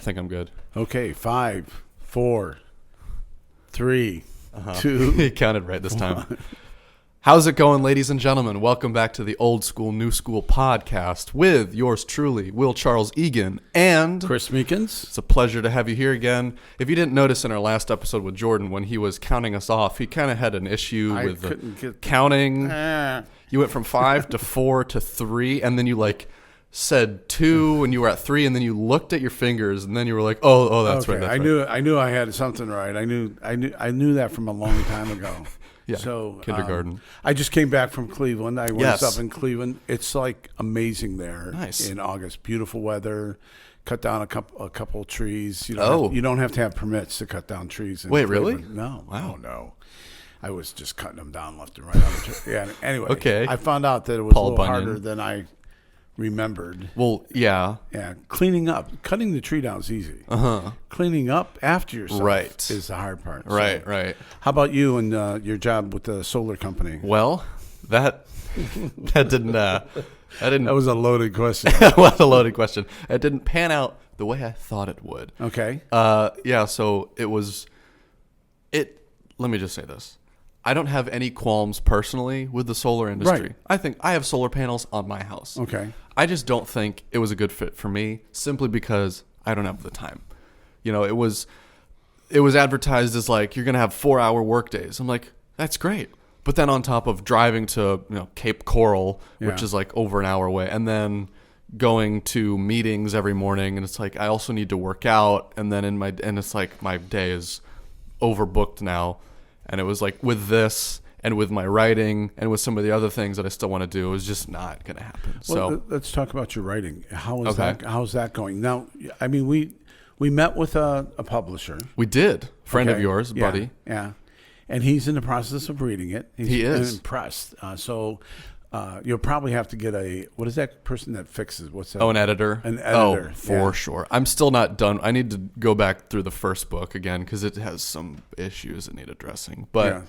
I think I'm good. Okay, 5, 4, 3, Uh-huh. 2. He counted right this time. How's it going, ladies and gentlemen? Welcome back to the Old School, New School podcast with yours truly, Will Charles Egan and Chris Meekins. It's a pleasure to have you here again. If you didn't notice in our last episode with Jordan, when he was counting us off, he kind of had an issue with the counting. You went from 5 to 4 to 3, and then you said 2, and you were at 3, and then you looked at your fingers, and then you were like, "Oh, that's okay. right." That's I knew I had something right. I knew that from a long time ago. Yeah, so kindergarten. I just came back from Cleveland. I was Yes. up in Cleveland. It's like amazing there. Nice. In August. Beautiful weather. Cut down a couple trees. You don't have to have permits to cut down trees. Wait, really? No. Wow. Oh, no. I was just cutting them down left and right. Yeah. Anyway. Okay. I found out that it was Paul a little Bunyan. harder than I remembered. Well, yeah. Yeah, cleaning up. Cutting the tree down is easy. Uh-huh. Cleaning up after yourself Right. is the hard part. Right, So, right. how about you and your job with the solar company? Well, that didn't That was a loaded question. that was a loaded question. It didn't pan out the way I thought it would. Okay. Yeah, so let me just say this. I don't have any qualms personally with the solar industry. Right. I think I have solar panels on my house. Okay. I just don't think it was a good fit for me simply because I don't have the time. You know, it was advertised as like you're going to have 4-hour work days. I'm like, that's great. But then on top of driving to, Cape Coral, which Yeah. is like over an hour away, and then going to meetings every morning, and it's like I also need to work out, and then it's like my day is overbooked now. And it was like with this and with my writing and with some of the other things that I still want to do, it was just not going to happen. Well, So let's talk about your writing. How's Okay. that going? Now, I mean, we met with a publisher. we did. Friend of Okay. yours, Yeah, buddy. Yeah. And he's in the process of reading it. He is. impressed. So you'll probably have to get what is that person that fixes? What's that? Oh, an editor? An editor, Oh, for sure. I'm still not done. I need to go back through the first book again because it has some issues that need addressing. But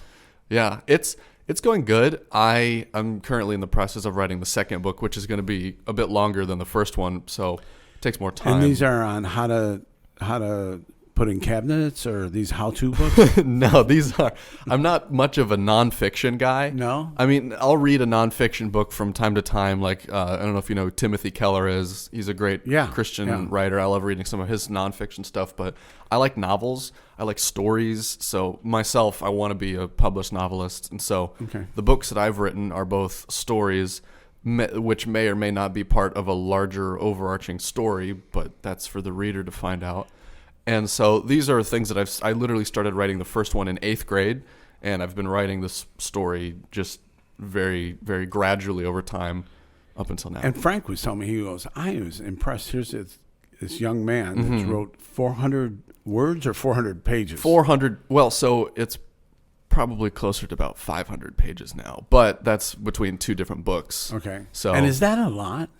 yeah, it's going good. I'm currently in the process of writing the second book, which is going to be a bit longer than the first one, so it takes more time. And these are on how to put in cabinets, or these how-to books? No, I'm not much of a nonfiction guy. No? I mean, I'll read a nonfiction book from time to time. Like, I don't know if you know who Timothy Keller is. He's a great Christian writer. I love reading some of his nonfiction stuff, but I like novels. I like stories. So myself, I want to be a published novelist. And so the books that I've written are both stories, which may or may not be part of a larger overarching story, but that's for the reader to find out. And so these are things that I literally started writing the first one in 8th grade, and I've been writing this story just very, very gradually over time up until now. And Frank was telling me, he goes, I was impressed. Here's this young man that wrote 400 words or 400 pages? 400. Well, so it's probably closer to about 500 pages now, but that's between 2 different books. Okay. So, and is that a lot?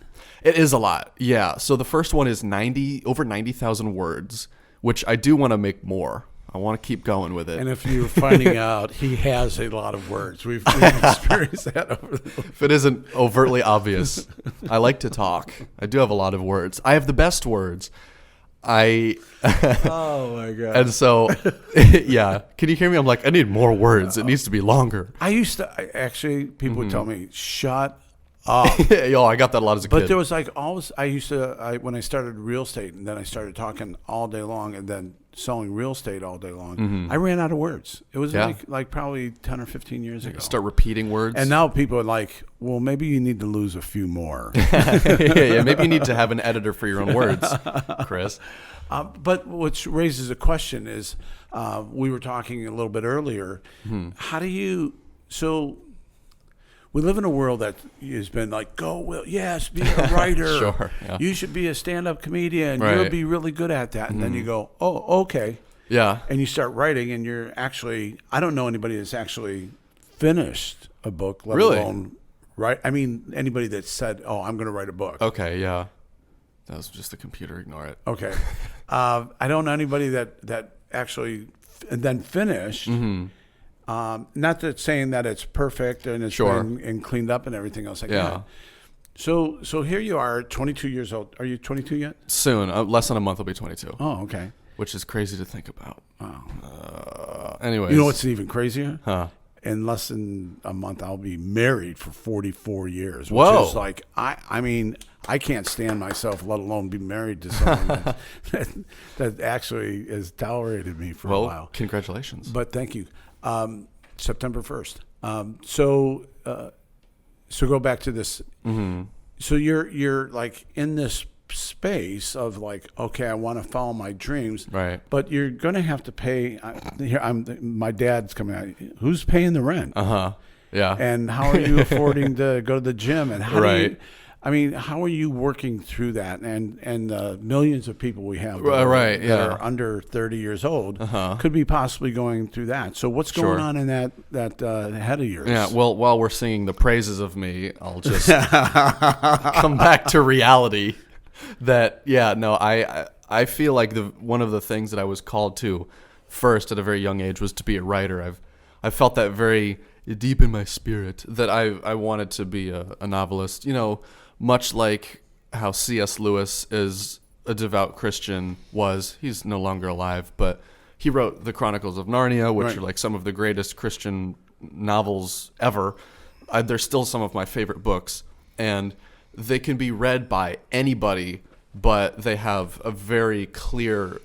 It is a lot. Yeah. So the first one is over 90,000 words, which I do want to make more. I want to keep going with it. And if you're finding out, he has a lot of words. We've experienced that over the If it isn't overtly obvious, I like to talk. I do have a lot of words. I have the best words. Oh, my God. And so, yeah. Can you hear me? I'm like, I need more words. It needs to be longer. I used to, actually, people would tell me, shut up. Yo, I got that a lot as a kid. But there was like always, when I started real estate, and then I started talking all day long, and then selling real estate all day long, I ran out of words. It was like probably 10 or 15 years ago. Start repeating words. And now people are like, well, maybe you need to lose a few more. yeah, maybe you need to have an editor for your own words, Chris. But what raises a question is, we were talking a little bit earlier, how do you, we live in a world that has been like, go, Will, yes, be a writer. Sure, yeah. You should be a stand-up comedian. Right. You'll be really good at that. And then you go, oh, okay. Yeah. And you start writing, and you're actually, I don't know anybody that's actually finished a book, let alone write. I mean, anybody that said, oh, I'm going to write a book. Okay, yeah. That was just the computer. Ignore it. Okay. I don't know anybody that actually then finished. Not that saying that it's perfect and it's been and cleaned up and everything else like that. So here you are, 22 years old. Are you 22 yet? Soon, less than a month, I'll be 22. Oh, okay. Which is crazy to think about. Wow. Anyways. You know what's even crazier? Huh. In less than a month, I'll be married for 44 years. Which Whoa. is like, I mean, I can't stand myself, let alone be married to someone that actually has tolerated me for a while. Congratulations. But thank you. September 1st. So go back to this. Mm-hmm. So you're like in this space of like, okay, I want to follow my dreams, right? But you're going to have to pay. My dad's coming out. Who's paying the rent? Yeah. And how are you affording to go to the gym? And how right. do you? I mean, how are you working through that? And millions of people we have that are under 30 years old could be possibly going through that. So what's going on in that head of yours? Yeah, well, while we're singing the praises of me, I'll just come back to reality that, I feel like one of the things that I was called to first at a very young age was to be a writer. I felt that very deep in my spirit that I wanted to be a novelist, much like how C.S. Lewis is a devout Christian he's no longer alive, but he wrote the Chronicles of Narnia, which are like some of the greatest Christian novels ever. They're still some of my favorite books, and they can be read by anybody, but they have a very clear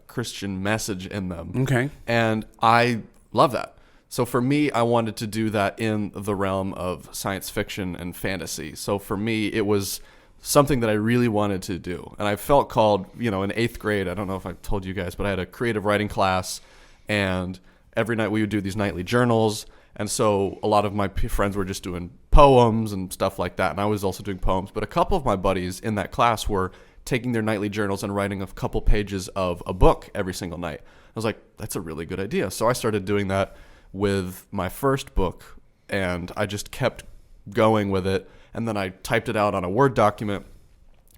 Christian message in them. Okay. And I love that. So for me, I wanted to do that in the realm of science fiction and fantasy. So for me, it was something that I really wanted to do. And I felt called, in 8th grade, I don't know if I told you guys, but I had a creative writing class, and every night we would do these nightly journals. And so a lot of my friends were just doing poems and stuff like that, and I was also doing poems. But a couple of my buddies in that class were taking their nightly journals and writing a couple pages of a book every single night. I was like, that's a really good idea. So I started doing that with my first book, and I just kept going with it, and then I typed it out on a Word document.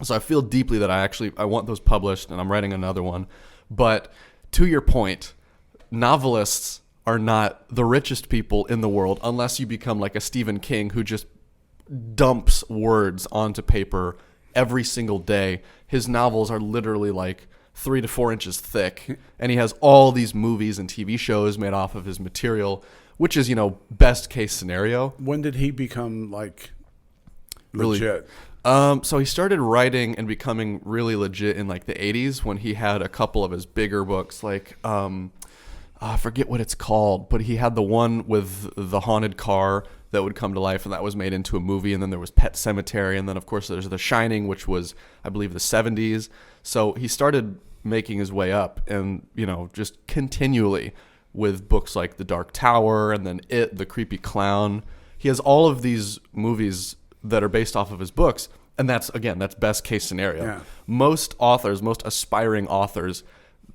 So I feel deeply that I want those published, and I'm writing another one. But to your point, novelists are not the richest people in the world unless you become like a Stephen King who just dumps words onto paper every single day. His novels are literally like 3 to 4 inches thick, and he has all these movies and TV shows made off of his material, which is, best case scenario. When did he become like legit? So he started writing and becoming really legit in like the 80s when he had a couple of his bigger books, like I forget what it's called, but he had the one with the haunted car that would come to life, and that was made into a movie. And then there was Pet Sematary, and then of course there's The Shining, which was, I believe, the 70s. So he started making his way up, and just continually with books like The Dark Tower, and then It, The Creepy Clown. He has all of these movies that are based off of his books, and that's best case scenario. Yeah. Most aspiring authors,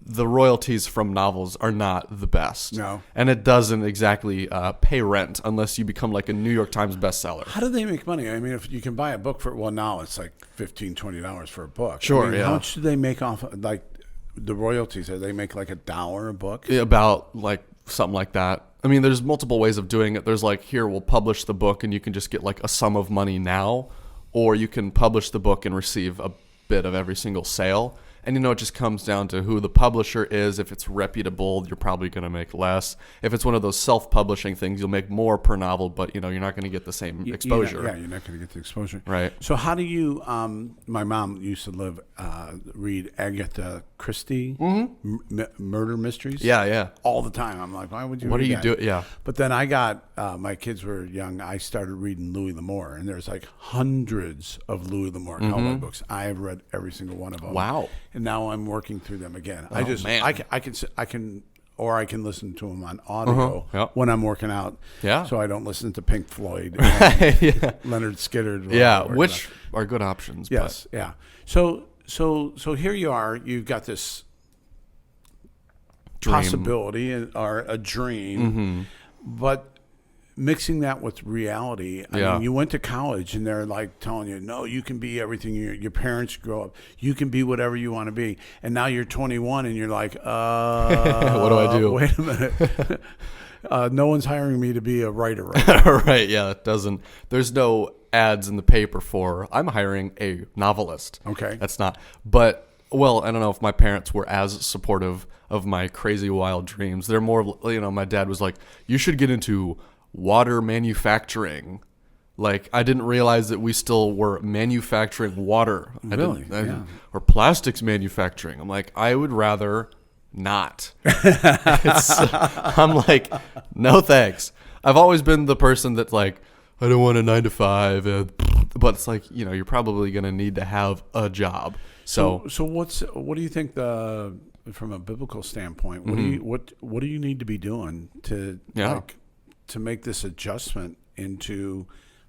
the royalties from novels are not the best. No. And it doesn't exactly pay rent unless you become like a New York Times bestseller. How do they make money? I mean, if you can buy a book now it's like $15, $20 for a book. Sure, How much do they make off like the royalties? Do they make like $1 a book? About like something like that. I mean, there's multiple ways of doing it. There's like, here, we'll publish the book and you can just get like a sum of money now, or you can publish the book and receive a bit of every single sale. And it just comes down to who the publisher is. If it's reputable, you're probably going to make less. If it's one of those self-publishing things, you'll make more per novel, but you're not going to get the same exposure. You're not going to get the exposure. Right. So how do you? My mom used to read Agatha Christie murder mysteries. Yeah. All the time. I'm like, why would you? What read do you that? do? Yeah. But then I got my kids were young. I started reading Louis L'Amour, and there's like hundreds of Louis L'Amour cowboy books. I have read every single one of them. Wow. And now I'm working through them again. Oh, man. I can listen to them on audio when I'm working out. Yeah. So I don't listen to Pink Floyd, and Leonard Skinner. Yeah, which are good options. Yes. But. Yeah. So here you are. You've got this possibility or a dream, but mixing that with reality. I mean, you went to college and they're like telling you, no, you can be everything your parents grow up. You can be whatever you want to be. And now you're 21 and you're like, what do I do? Wait a minute. No one's hiring me to be a writer right now. Right. Yeah. There's no ads in the paper for, I'm hiring a novelist. Okay. That's not, but, well, I don't know if my parents were as supportive of my crazy wild dreams. They're more, my dad was like, you should get into water manufacturing. Like, I didn't realize that we still were manufacturing water. Really? Or plastics manufacturing. I'm like, I would rather not. I'm like, no thanks. I've always been the person that's like, I don't want a 9 to 5. But it's like, you're probably going to need to have a job. So what do you think from a biblical standpoint, what do you need to be doing to make this adjustment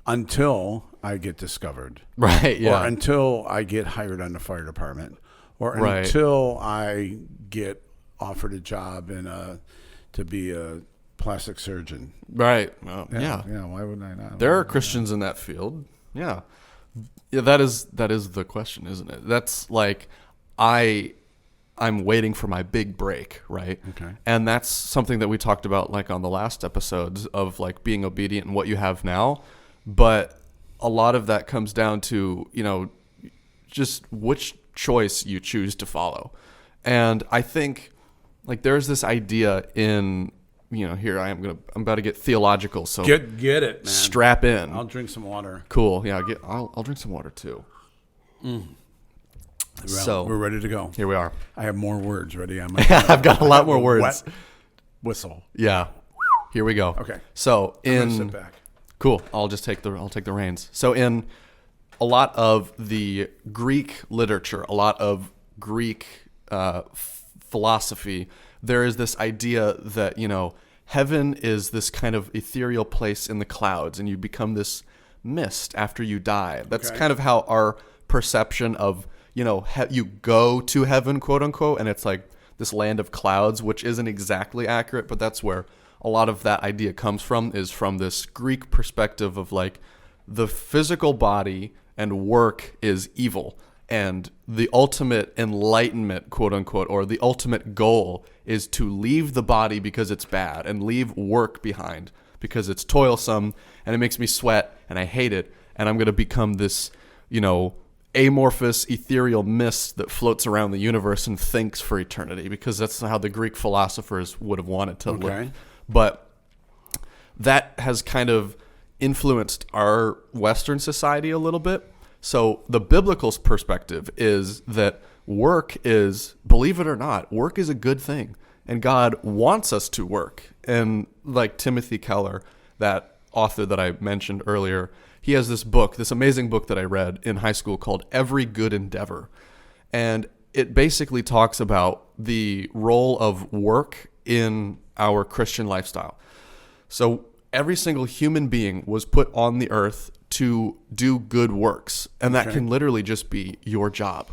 until I get discovered, right? Yeah, or until I get hired on the fire department, or until I get offered a job to be a plastic surgeon, right? Yeah. Why wouldn't I not? There are Christians in that field. Yeah. That is the question, isn't it? That's like I'm waiting for my big break, right? Okay. And that's something that we talked about like on the last episodes of like being obedient in what you have now. But a lot of that comes down to, just which choice you choose to follow. And I think like there's this idea in, here I'm about to get theological. So get it, man. Strap in. I'll drink some water. Cool. Yeah. I'll drink some water too. So we're ready to go. Here we are. I have more words ready on my. I've got a lot more words. Wet whistle. Yeah. Here we go. Okay. So I'm gonna sit back. Cool. I'll take the reins. So in a lot of the Greek literature, a lot of Greek philosophy, there is this idea that, heaven is this kind of ethereal place in the clouds, and you become this mist after you die. That's kind of how our perception of, you go to heaven, quote unquote, and it's like this land of clouds, which isn't exactly accurate, but that's where a lot of that idea comes from, is from this Greek perspective of like the physical body and work is evil. And the ultimate enlightenment, quote unquote, or the ultimate goal is to leave the body because it's bad and leave work behind because it's toilsome and it makes me sweat and I hate it. And I'm going to become this, amorphous, ethereal mist that floats around the universe and thinks for eternity, because that's how the Greek philosophers would have wanted to live. But that has kind of influenced our Western society a little bit. So the biblical perspective is that work is, believe it or not, work is a good thing. And God wants us to work. And like Timothy Keller, that author that I mentioned earlier, he has this book, this amazing book that I read in high school called Every Good Endeavor. And it basically talks about the role of work in our Christian lifestyle. So every single human being was put on the earth to do good works. And that can literally just be your job.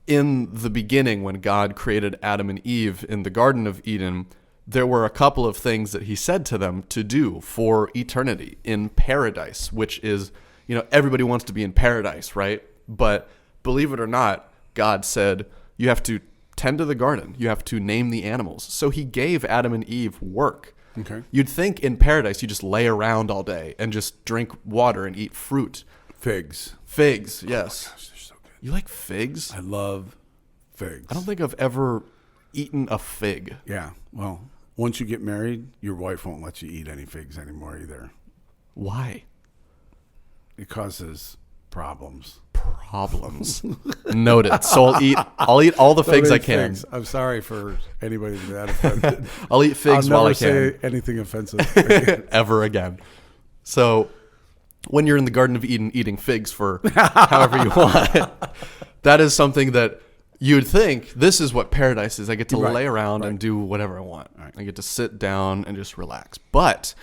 In the beginning, when God created Adam and Eve in the Garden of Eden, there were a couple of things that he said to them to do for eternity in paradise, which is, everybody wants to be in paradise, right? But believe it or not, God said, you have to tend to the garden. You have to name the animals. So he gave Adam and Eve work. Okay. You'd think in paradise you just lay around all day and just drink water and eat fruit. Figs, yes. Oh my gosh, they're so good. You like figs? I love figs. I don't think I've ever eaten a fig. Yeah. Well, once you get married, your wife won't let you eat any figs anymore either. Why? It causes problems. Noted. So I'll eat all the figs I can. Figs. I'm sorry for anybody that offended. I'll eat figs while I can. I'll never say anything offensive ever again. So when you're in the Garden of Eden eating figs for however you want, that is something that you'd think this is what paradise is. I get to lay around and do whatever I want. I get to sit down and just relax. But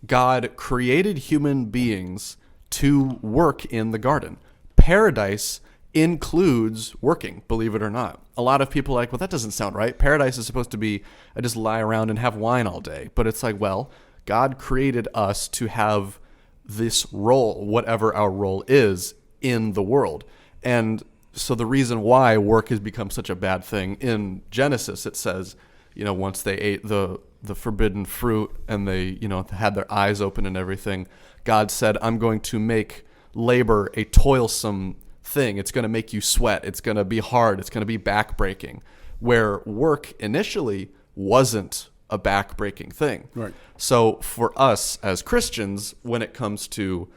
God created human beings to work in the garden. Paradise includes working, believe it or not. A lot of people are like, well, that doesn't sound right. Paradise is supposed to be, I just lie around and have wine all day. But it's like, well, God created us to have this role, whatever our role is in the world. And so the reason why work has become such a bad thing, in Genesis, it says, once they ate the forbidden fruit and they, had their eyes open and everything, God said, I'm going to make labor a toilsome thing. It's going to make you sweat. It's going to be hard. It's going to be backbreaking. Where work initially wasn't a backbreaking thing. Right. So for us as Christians, when it comes to,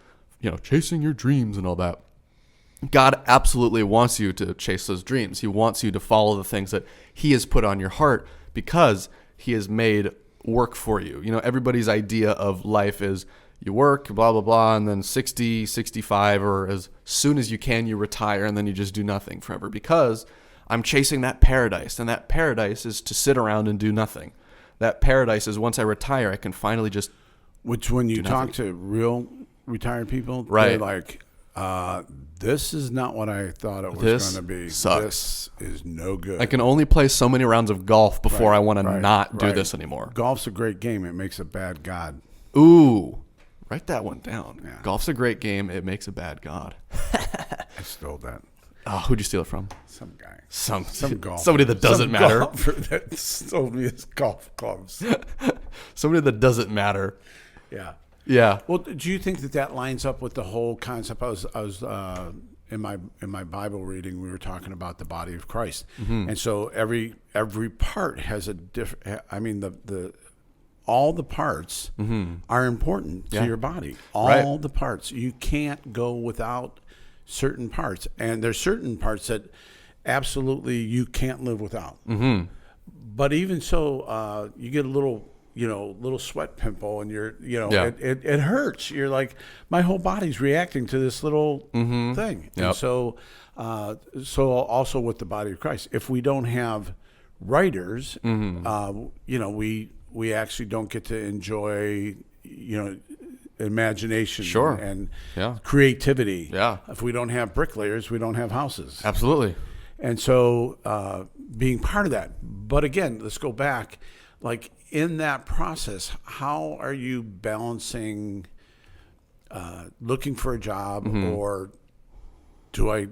chasing your dreams and all that, God absolutely wants you to chase those dreams. He wants you to follow the things that he has put on your heart because he has made work for you. Everybody's idea of life is you work, blah, blah, blah, and then 60, 65, or as soon as you can, you retire, and then you just do nothing forever because I'm chasing that paradise, and that paradise is to sit around and do nothing. That paradise is once I retire, I can finally just Which when you talk to real retired people, right. They're like, this is not what I thought it was going to be. Sucks. This is no good. I can only play so many rounds of golf before I want to not do this anymore. Golf's a great game. It makes a bad god. Ooh, write that one down. Yeah. Golf's a great game. It makes a bad god. I stole that. Oh, who'd you steal it from? Some guy. Some golfer. Somebody that doesn't matter. Golfer that sold me his golf clubs. Somebody that doesn't matter. Yeah. Yeah. Well, do you think that lines up with the whole concept? I was in my Bible reading. We were talking about the body of Christ, and so every part has a different. I mean, all the parts are important to your body. All the parts. You can't go without certain parts, and there's certain parts that absolutely you can't live without. But even so, you get a little sweat pimple, and it hurts. You're like, my whole body's reacting to this little thing. Yep. And so also with the body of Christ, if we don't have writers, we actually don't get to enjoy, imagination and creativity. Yeah. If we don't have bricklayers, we don't have houses. Absolutely. And so being part of that. But again, let's go back. Like in that process, how are you balancing looking for a job, or do I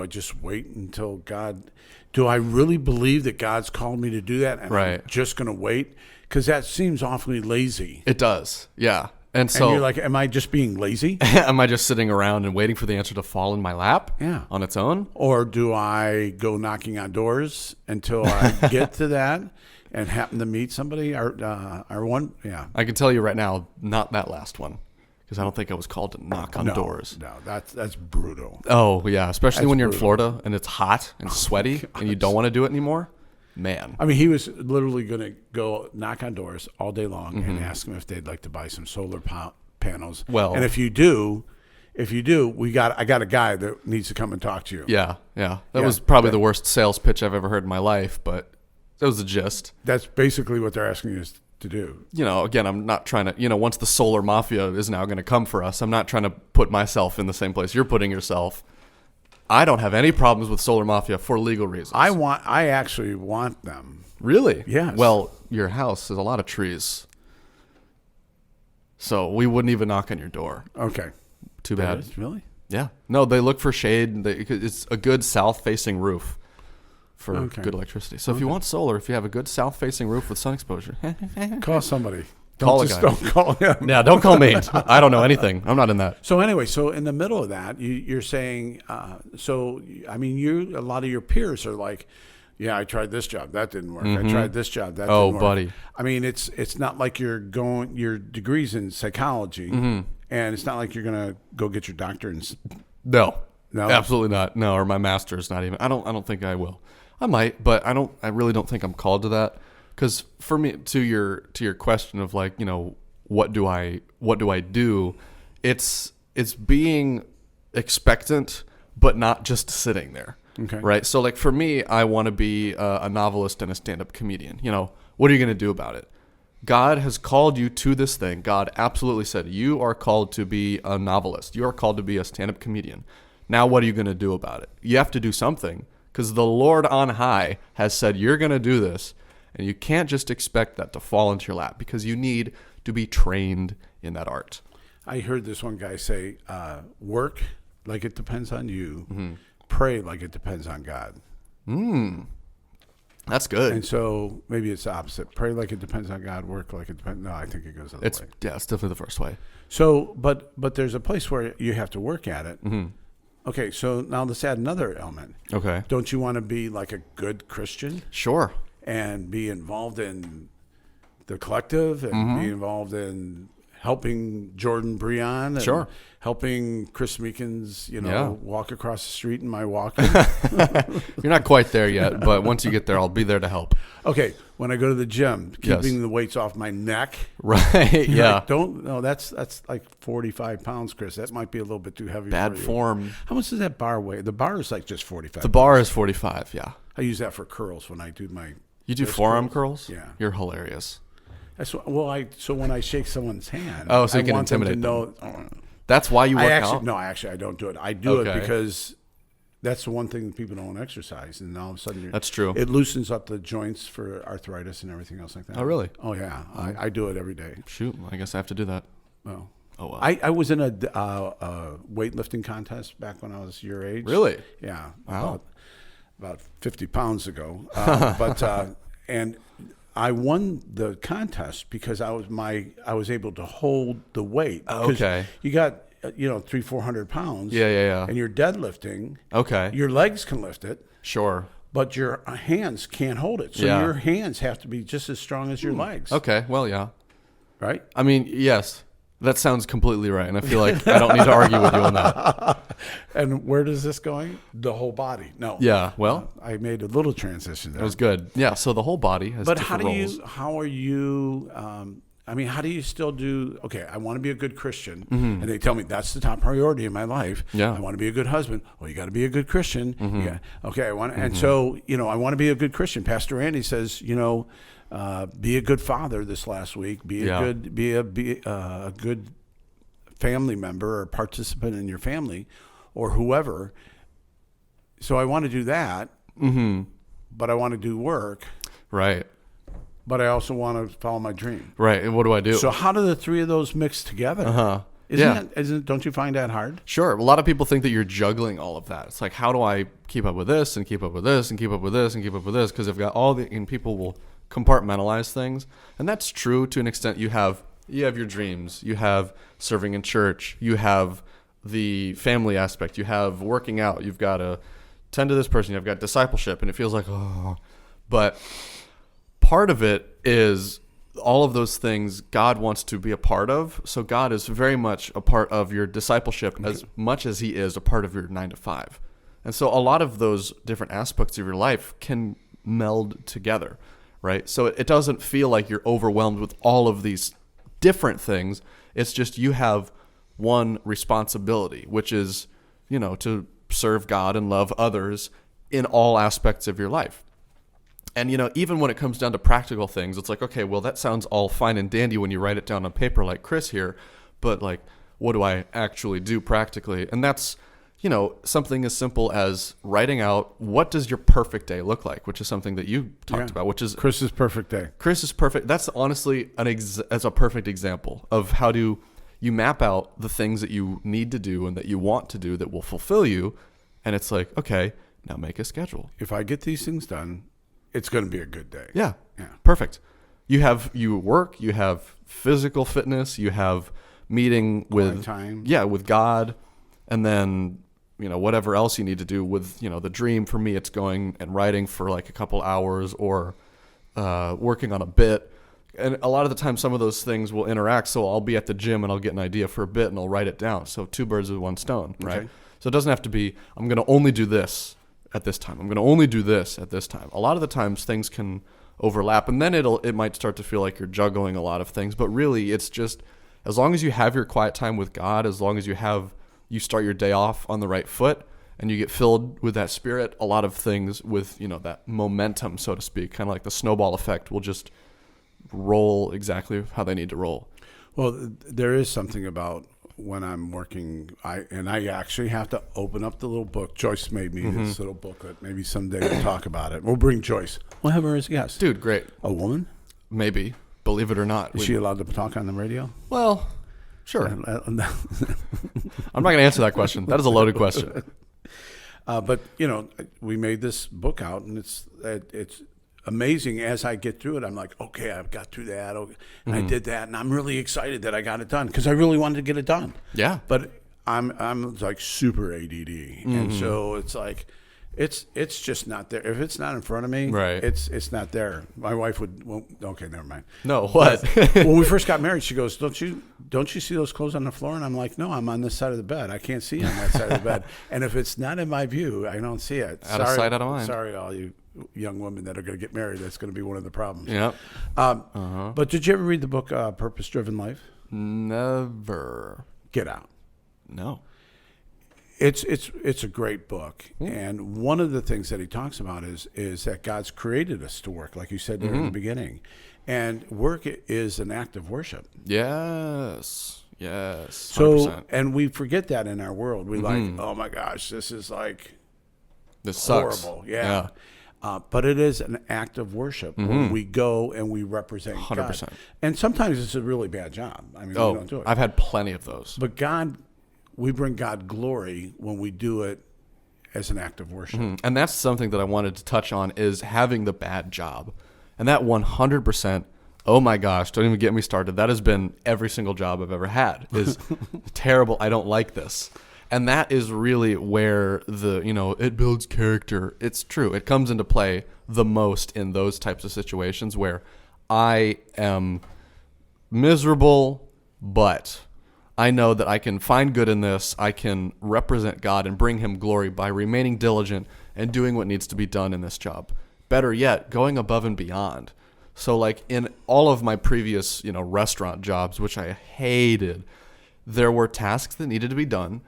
just wait until God? Do I really believe that God's called me to do that, and I'm just going to wait? Because that seems awfully lazy. It does, yeah. And so you're like, am I just being lazy? Am I just sitting around and waiting for the answer to fall in my lap on its own? Or do I go knocking on doors until I get to that and happen to meet somebody? Or one? Yeah. I can tell you right now, not that last one, because I don't think I was called to knock on doors. No, that's brutal. Oh, yeah, especially when you're in Florida and it's hot and sweaty and you don't want to do it anymore. Man. I mean, he was literally going to go knock on doors all day long and ask them if they'd like to buy some solar panels. Well, and if you do, I got a guy that needs to come and talk to you. Yeah. That was probably the worst sales pitch I've ever heard in my life, but that was the gist. That's basically what they're asking you to do. Again, I'm not trying to, once the solar mafia is now going to come for us, I'm not trying to put myself in the same place you're putting yourself. I don't have any problems with solar mafia for legal reasons. I actually want them. Really? Yes. Well, your house has a lot of trees, so we wouldn't even knock on your door. Okay. Too bad. Really? Yeah. No, they look for shade. It's a good south-facing roof for good electricity. So if you want solar, if you have a good south-facing roof with sun exposure, call somebody. Call a guy. Don't call him. Yeah, don't call me. I don't know anything. I'm not in that. So anyway, in the middle of that, you're saying, a lot of your peers are like, yeah, I tried this job, that didn't work. I tried this job, that didn't work. Oh, buddy. I mean, it's not like your degree's in psychology, and it's not like you're gonna go get your doctorate. No, absolutely not. No, or my master's not even. I don't think I will. I might, but I really don't think I'm called to that. Because for me, to your question of like, what do I do? It's being expectant, but not just sitting there. Okay. Right. So like for me, I want to be a novelist and a stand-up comedian. What are you going to do about it? God has called you to this thing. God absolutely said you are called to be a novelist. You are called to be a stand-up comedian. Now, what are you going to do about it? You have to do something, because the Lord on high has said you're going to do this. And you can't just expect that to fall into your lap, because you need to be trained in that art. I heard this one guy say, work like it depends on you. Pray like it depends on God. That's good. And so maybe it's the opposite. Pray like it depends on God. Work like it depends. No, I think it goes the other way. Yeah, it's definitely the first way. So, but there's a place where you have to work at it. Mm-hmm. Okay, so now let's add another element. Okay. Don't you want to be like a good Christian? Sure. And be involved in the collective and be involved in helping Jordan Breon and helping Chris Meekins, walk across the street in my walking. You're not quite there yet, but once you get there, I'll be there to help. Okay, when I go to the gym, keeping the weights off my neck. Right, yeah. Like, that's like 45 pounds, Chris. That might be a little bit too heavy Bad for you. form. How much does that bar weigh? The bar is like just 45 The bar is 45, yeah. I use that for curls when I do my... You do forearm curls? Yeah. You're hilarious. So when I shake someone's hand, so you I can want them to intimidate know. That's why you work out? No, actually, I don't do it. I do it because that's the one thing people don't exercise, and all of a sudden, that's true. It loosens up the joints for arthritis and everything else like that. Oh, really? Oh, yeah. I do it every day. Shoot, I guess I have to do that. Oh, well. I was in a weightlifting contest back when I was your age. Really? Yeah. Wow. About 50 pounds ago, and I won the contest because I was able to hold the weight. Okay. You got 300-400 pounds. Yeah. And you're deadlifting. Okay. Your legs can lift it. Sure. But your hands can't hold it. So your hands have to be just as strong as your legs. Okay. Well, yeah. Right? I mean, yes. That sounds completely right, and I feel like I don't need to argue with you on that. And where does this going? The whole body. No. Yeah, well. I made a little transition there. It was good. Yeah, so the whole body has different roles. How are you, how do you still do, okay, I want to be a good Christian, and they tell me that's the top priority in my life. Yeah. I want to be a good husband. Well, you got to be a good Christian. Okay, and so, I want to be a good Christian. Pastor Andy says, be a good father this last week. Be a good family member or participant in your family, or whoever. So I want to do that, but I want to do work, right? But I also want to follow my dream, right? And what do I do? So how do the three of those mix together? Don't you find that hard? Sure. A lot of people think that you're juggling all of that. It's like, how do I keep up with this and keep up with this and keep up with this and keep up with this? Because I've got and people will compartmentalize things, and that's true to an extent. You have your dreams, you have serving in church, you have the family aspect, you have working out, you've got to tend to this person, you've got discipleship, and it feels like but part of it is all of those things God wants to be a part of. So God is very much a part of your discipleship as much as he is a part of your 9 to 5. And so a lot of those different aspects of your life can meld together. Right. So it doesn't feel like you're overwhelmed with all of these different things. It's just you have one responsibility, which is, to serve God and love others in all aspects of your life. And, even when it comes down to practical things, it's like, okay, well, that sounds all fine and dandy when you write it down on paper like Chris here. But like, what do I actually do practically? And that's, something as simple as writing out what does your perfect day look like, which is something that you talked about, which is Chris's perfect day. Chris's perfect. That's honestly as a perfect example of how do you map out the things that you need to do and that you want to do that will fulfill you. And it's like, okay, now make a schedule. If I get these things done, it's going to be a good day. Yeah. Perfect. You work, you have physical fitness, you have meeting with time. Yeah, with God, and then whatever else you need to do with, the dream. For me, it's going and writing for like a couple hours or working on a bit. And a lot of the time, some of those things will interact. So I'll be at the gym and I'll get an idea for a bit and I'll write it down. So 2 birds with 1 stone, right? Okay. So it doesn't have to be, I'm going to only do this at this time. I'm going to only do this at this time. A lot of the times things can overlap, and then it might start to feel like you're juggling a lot of things. But really, it's just as long as you have your quiet time with God, as long as you start your day off on the right foot and you get filled with that spirit, a lot of things with, that momentum, so to speak, kind of like the snowball effect, will just roll exactly how they need to roll. Well, there is something about when I'm working, I actually have to open up the little book. Joyce made me this little booklet. Maybe someday we'll talk about it. We'll bring Joyce. We'll have her as a guest. Dude, great. A woman? Maybe. Believe it or not. Is she allowed to talk on the radio? Well, sure. I'm not going to answer that question. That is a loaded question. But we made this book out, and it's amazing as I get through it. I'm like, okay, I've got through that. Okay, and I did that, and I'm really excited that I got it done because I really wanted to get it done. Yeah. But I'm like super ADD, and so it's like, it's just not there. If it's not in front of me, right, it's not there. My wife would. Well, okay, never mind. No, what? When we first got married, she goes, "Don't you see those clothes on the floor?" And I'm like, "No, I'm on this side of the bed. I can't see on that side of the bed. And if it's not in my view, I don't see it." Out of sight, out of mind. Sorry, all you young women that are going to get married. That's going to be one of the problems. Yep. But did you ever read the book Purpose Driven Life? Never. Get Out. No. It's a great book, and one of the things that he talks about is that God's created us to work, like you said there in the beginning, and work is an act of worship. Yes, 100%. So, and we forget that in our world. We like, oh my gosh, this is like this horrible. Sucks. Yeah. But it is an act of worship when we go and we represent 100%. God. And sometimes it's a really bad job. I mean, we don't do it. I've had plenty of those. But we bring God glory when we do it as an act of worship. And that's something that I wanted to touch on is having the bad job. And that 100%, oh my gosh, don't even get me started. That has been every single job I've ever had is terrible. I don't like this. And that is really where it builds character. It's true. It comes into play the most in those types of situations where I am miserable, but I know that I can find good in this. I can represent God and bring him glory by remaining diligent and doing what needs to be done in this job. Better yet, going above and beyond. So like in all of my previous, restaurant jobs, which I hated, there were tasks that needed to be done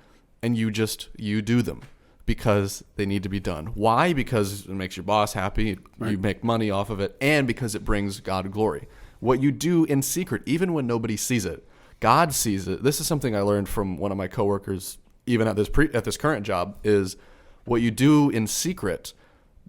and you do them because they need to be done. Why? Because it makes your boss happy. Right. You make money off of it, and because it brings God glory. What you do in secret, even when nobody sees it, God sees it. This is something I learned from one of my coworkers, even at this current job, is what you do in secret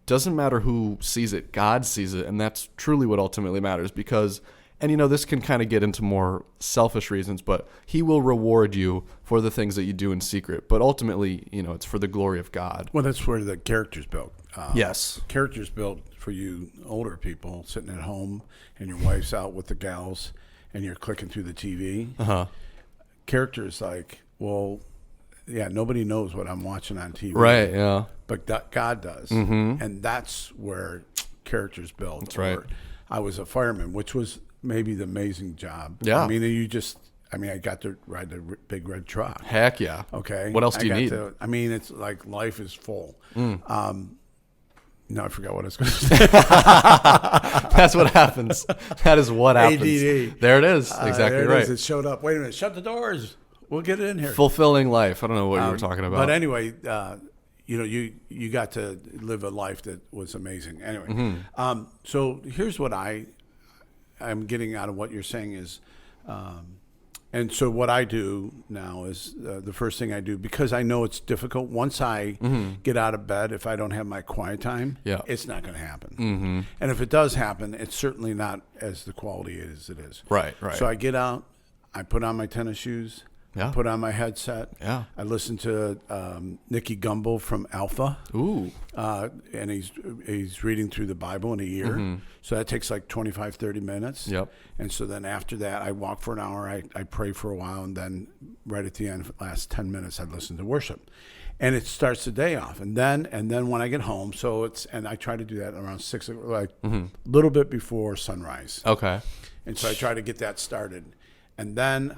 doesn't matter who sees it. God sees it, and that's truly what ultimately matters. Because, and this can kind of get into more selfish reasons, but he will reward you for the things that you do in secret. But ultimately, it's for the glory of God. Well, that's where the character's built. Yes. Character's built for you older people sitting at home, and your wife's out with the gals, and you're clicking through the TV. Character is like, well, yeah, nobody knows what I'm watching on TV. Right, yeah. But God does. And that's where character's built. That's right. I was a fireman, which was maybe the amazing job. Yeah. I mean, I got to ride the big red truck. Heck yeah. Okay. What else do you need? It's like life is full. No, I forgot what I was going to say. That's what happens. That is what happens. ADD. There it is. Exactly there it right. Is. It showed up. Wait a minute. Shut the doors. We'll get it in here. Fulfilling life. I don't know what you were talking about. But anyway, you got to live a life that was amazing. Anyway, so here's what I'm getting out of what you're saying is, and so what I do now is the first thing I do, because I know it's difficult. Once I get out of bed, if I don't have my quiet time, it's not going to happen. And if it does happen, it's certainly not as the quality as it is. Right. So I get out, I put on my tennis shoes, put on my headset. I listen to Nicky Gumbel from Alpha. Ooh. And he's reading through the Bible in a year. So that takes like 25, 30 minutes. Yep. And so then after that, I walk for an hour, I pray for a while, and then right at the end, last 10 minutes, I listen to worship. And it starts the day off. And then when I get home, and I try to do that around 6, like a little bit before sunrise. Okay. And so I try to get that started. And then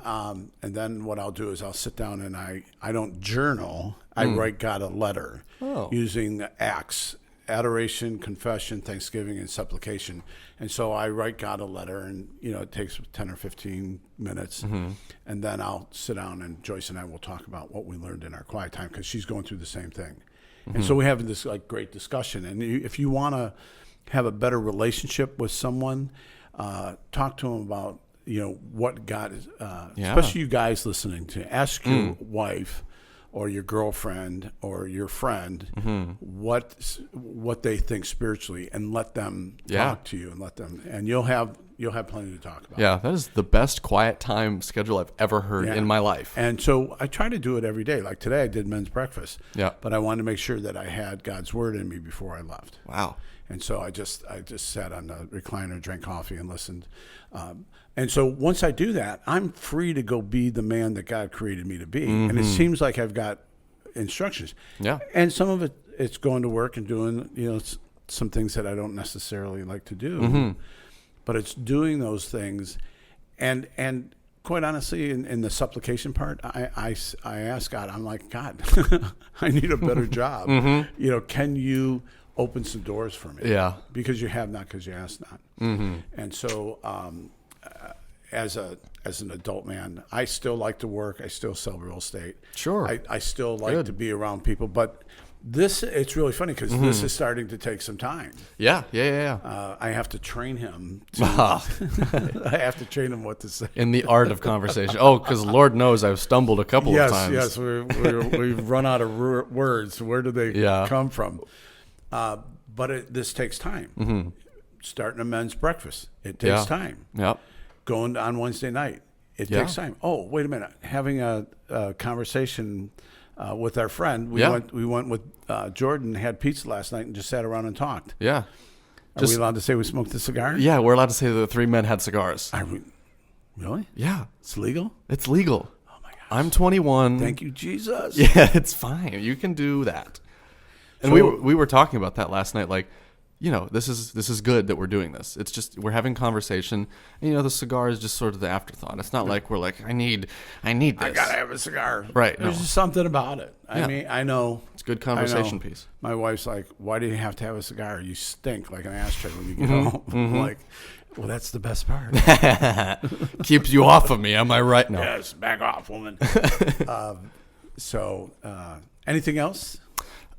what I'll do is I'll sit down and I don't journal. I write God a letter using acts: adoration, confession, thanksgiving, and supplication. And so I write God a letter, and it takes 10 or 15 minutes. And then I'll sit down, and Joyce and I will talk about what we learned in our quiet time, because she's going through the same thing. And so we have this like great discussion. And if you want to have a better relationship with someone, talk to them about what God is, especially you guys listening to. Ask your wife or your girlfriend or your friend what they think spiritually, and let them talk to you, and you'll have You'll have plenty to talk about. Yeah, that is the best quiet time schedule I've ever heard in my life. And so I try to do it every day. Like today I did men's breakfast. Yeah. But I wanted to make sure that I had God's word in me before I left. Wow. And so I just sat on the recliner, drank coffee, and listened. And so once I do that, I'm free to go be the man that God created me to be. Mm-hmm. And it seems like I've got instructions. Yeah. And some of it's going to work and doing, some things that I don't necessarily like to do. Mm-hmm. But it's doing those things. And quite honestly, in the supplication part, I ask God, I'm like, God, I need a better job. Mm-hmm. Can you open some doors for me? Yeah. Because you have not, because you ask not. Mm-hmm. And so as an adult man, I still like to work. I still sell real estate. Sure. I still like to be around people. But it's really funny because this is starting to take some time. Yeah. I have to train him. I have to train him what to say. In the art of conversation. Oh, because Lord knows I've stumbled a couple of times. Yes, we've run out of words. Where do they come from? But this takes time. Mm-hmm. Starting a men's breakfast, it takes time. Yep. Going on Wednesday night, it takes time. Oh, wait a minute. Having a conversation with our friend, we went with Jordan, had pizza last night, and just sat around and talked. Yeah. Are we allowed to say we smoked a cigar? Yeah, we're allowed to say the three men had cigars. Really? Yeah. It's legal? It's legal. Oh, my gosh. I'm 21. Thank you, Jesus. Yeah, it's fine. You can do that. And we were talking about that last night, like, this is good that we're doing this. It's just we're having conversation. And, the cigar is just sort of the afterthought. It's not like we're like I need this. I gotta have a cigar. Right. There's just something about it. Yeah. I mean, I know it's a good conversation piece. My wife's like, "Why do you have to have a cigar? You stink like an ashtray when you get home." I'm like, well, that's the best part. Keeps you off of me. Am I right? No. Yes, back off, woman. Anything else?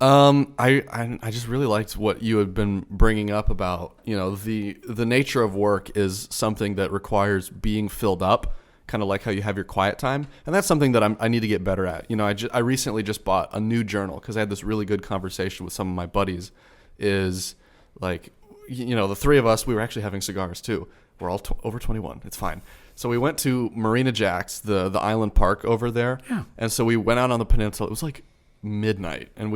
I just really liked what you had been bringing up about, the nature of work is something that requires being filled up, kind of like how you have your quiet time. And that's something that I need to get better at. I recently just bought a new journal because I had this really good conversation with some of my buddies is like, the three of us, we were actually having cigars too. We're all over 21. It's fine. So we went to Marina Jack's, the island park over there. Yeah. And so we went out on the peninsula. It was like midnight, and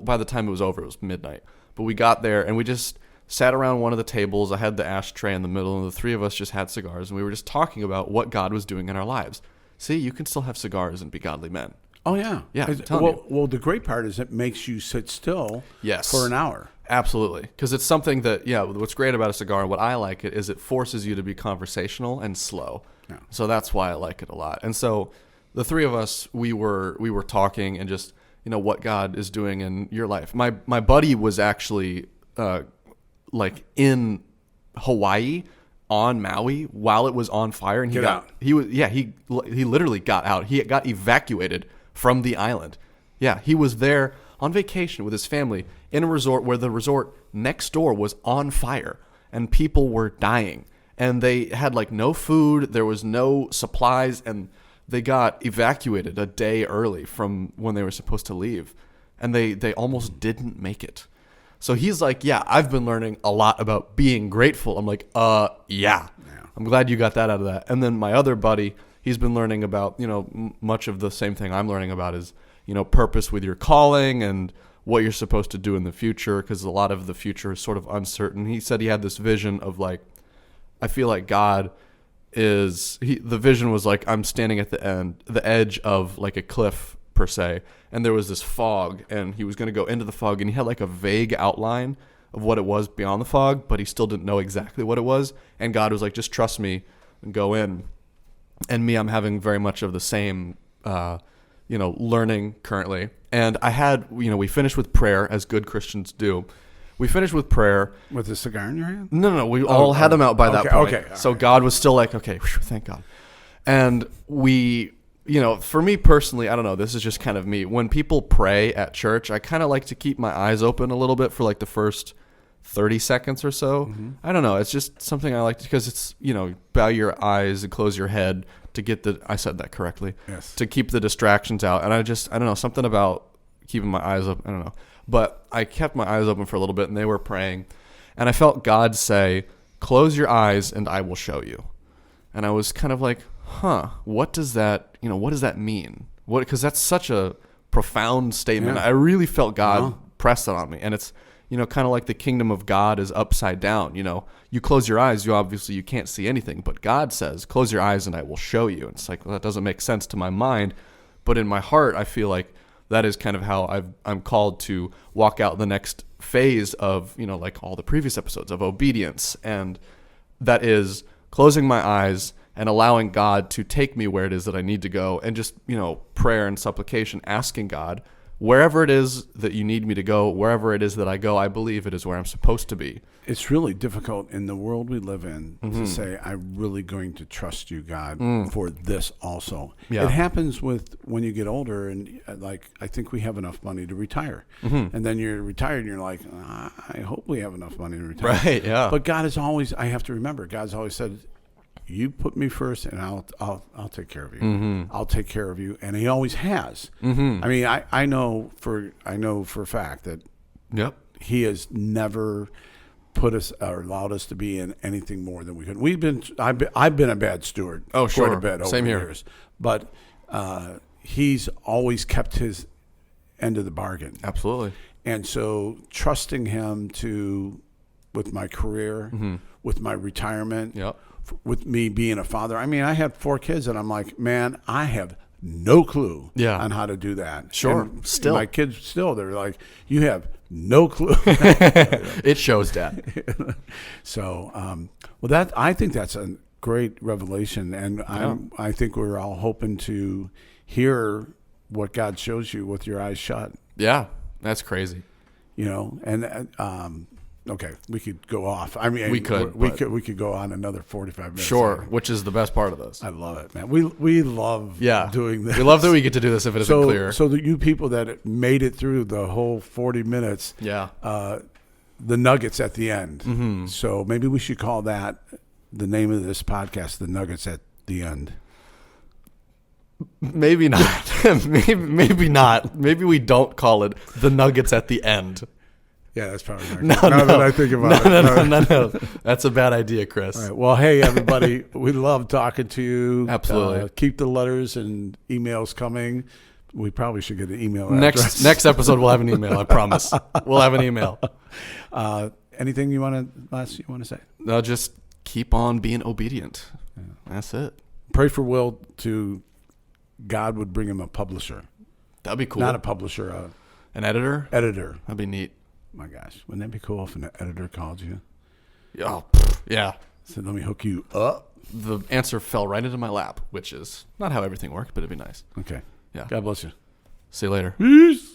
by the time it was over, it was midnight. But we got there, and we just sat around one of the tables. I had the ashtray in the middle, and the three of us just had cigars, and we were just talking about what God was doing in our lives. See, you can still have cigars and be godly men. Oh, yeah. Yeah, well, the great part is it makes you sit still for an hour. Absolutely. Because it's something that, what's great about a cigar and what I like it is it forces you to be conversational and slow. Yeah. So that's why I like it a lot. And so the three of us, we were talking and just, what God is doing in your life. My buddy was actually in Hawaii on Maui while it was on fire, and he literally got out. He got evacuated from the island. Yeah, he was there on vacation with his family in a resort where the resort next door was on fire and people were dying, and they had no food, there was no supplies, and they got evacuated a day early from when they were supposed to leave, and they almost didn't make it. So he's like, I've been learning a lot about being grateful. I'm like, yeah. I'm glad you got that out of that. And then my other buddy, he's been learning about, much of the same thing I'm learning about is, purpose with your calling and what you're supposed to do in the future, because a lot of the future is sort of uncertain. He said he had this vision of I feel like God the vision was I'm standing at the edge of a cliff per se, and there was this fog, and he was going to go into the fog, and he had a vague outline of what it was beyond the fog, but he still didn't know exactly what it was. And God was like, just trust me and go in. And me, I'm having very much of the same, learning currently. And I had, we finished with prayer as good Christians do. We finished with prayer. With a cigar in your hand? No. We all had them out by that point. Okay. So right. God was still okay, thank God. And we, for me personally, I don't know, this is just kind of me. When people pray at church, I kind of like to keep my eyes open a little bit for the first 30 seconds or so. Mm-hmm. I don't know. It's just something I like because it's, bow your eyes and close your head to get I said that correctly. Yes. To keep the distractions out. And I don't know, something about keeping my eyes up. I don't know. But I kept my eyes open for a little bit, and they were praying. And I felt God say, close your eyes and I will show you. And I was kind of like, what does that mean? Because that's such a profound statement. I really felt God press that on me. And it's, kind of like the kingdom of God is upside down. You close your eyes, you can't see anything. But God says, close your eyes and I will show you. And it's like, well, that doesn't make sense to my mind. But in my heart, I feel like that is kind of how I'm called to walk out the next phase of, like all the previous episodes of obedience. And that is closing my eyes and allowing God to take me where it is that I need to go, and just, prayer and supplication, asking God, wherever it is that you need me to go, wherever it is that I go, I believe it is where I'm supposed to be. It's really difficult in the world we live in to say, I'm really going to trust you, God, for this also. Yeah. It happens when you get older, and I think we have enough money to retire. And then you're retired and you're like, I hope we have enough money to retire. Right, yeah. But God is always, I have to remember, God's always said, you put me first, and I'll take care of you. I'll take care of you, and He always has. I mean, I know for a fact that He has never put us or allowed us to be in anything more than we could. I've been a bad steward. Oh, sure. Quite a bit over Same the here. years, but He's always kept His end of the bargain. Absolutely. And so trusting Him with my career, with my retirement. With me being a father. I mean, I had 4 kids, and I'm like, man, I have no clue on how to do that. Sure. And still. My kids they're like, you have no clue. It shows, Dad. So, I think that's a great revelation, and I think we're all hoping to hear what God shows you with your eyes shut. Yeah, that's crazy. Okay, we could go off. I mean, we could go on another 45 minutes. Sure, which is the best part of this. I love it, man. We love doing this. We love that we get to do this if it isn't clear. So that you people that made it through the whole 40 minutes, the nuggets at the end. So maybe we should call that the name of this podcast, The Nuggets at the End. Maybe not. maybe not. Maybe we don't call it The Nuggets at the End. Yeah, that's probably not good. Now that I think about it. No. That's a bad idea, Chris. All right. Well, hey, everybody. We love talking to you. Absolutely. Keep the letters and emails coming. We probably should get an email address. Next episode, we'll have an email. I promise. We'll have an email. Anything you want to say? No, just keep on being obedient. Yeah. That's it. Pray for Will God would bring him a publisher. That'd be cool. Not a publisher. An editor? Editor. That'd be neat. My gosh, wouldn't that be cool if an editor called you? Oh, yeah. Said, let me hook you up. The answer fell right into my lap, which is not how everything worked, but it'd be nice. Okay. Yeah. God bless you. See you later. Peace.